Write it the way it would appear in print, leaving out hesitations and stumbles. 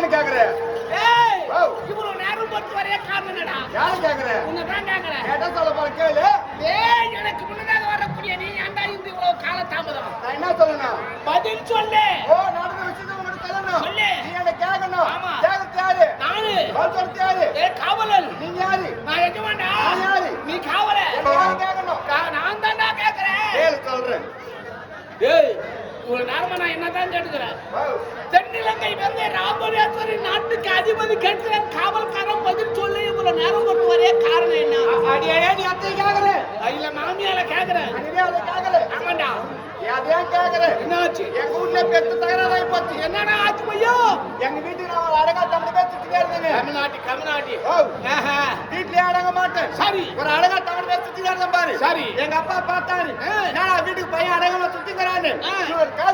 ஏன்னு கேக்குற? ஏய் ஓ. இவ்வளவு நேரம் பொறுத்து வரைய காரணம் என்னடா? யாரு கேக்குற? உன்னதான் கேக்குறேன். கேட்டா சொல்ல போற கேளு. ஏய் எனக்கு முன்னதாக வரக்கூடிய நீ ஏன்டா இந்த இவ்வளவு கால தாமதம்? நான் என்ன சொல்லணும்? பதில் சொல்லு. ஓ நடந்த விஷயத்தை உங்ககிட்ட சொல்லணும். சொல்லு. நீ என்ன கேட்கணும். ஆமா. கேட்கறது யாரு? நானு. பதில் சொல்றது யாரு? ஏய் காவலன். நீங்க யாரு? நான் எஜமான்டா. நான் யாரு? நீ காவலன். என்ன யாரு கேட்கணும்? நான் தான்டா கேக்குறேன். கேளு சொல்றேன். ஏய் இவ்வளவு நேரமா நான் என்னதான் கேட்டுக்கிறேன்? ஓ. தென்னிலங்கை வெங்கை ராமரேஸ்வரி நாட்டுக்கு அதிபதி கேட்கிற காவல்காரன் பதில் சொல்லு. இவ்வளவு நேரம் பொறுத்து வரைய காரணம் என்ன? அடியே நீ அத்தை கேக்குற? இல்ல மாமியால கேக்குறேன். அடியே அதை கேக்குற? ஆமாண்டா. அதையும் கேக்குற? என்னாச்சு? எங்க வீட்டுல பெத்து தகராறாயி போச்சு. என்னடா ஆச்சு பையோ? எங்க வீட்டுக்கு நான் ஒரு அடங்கா தமிழ் பேசிட்டு இருந்தேன். கம்நாட்டி ஓ. ஆஹா. வீட்லயே அடங்க மாட்டேன். சரி. ஒரு அழகா தமிழ் பேசிட்டு இருந்தேன் பாரு. சரி. எங்க அப்பா பார்த்தாரு. ஆ. நான் வீட்டுக்கு பையன் அடங்கமா சுத்திக்கிறான்னு. ஆ. இவர் கால்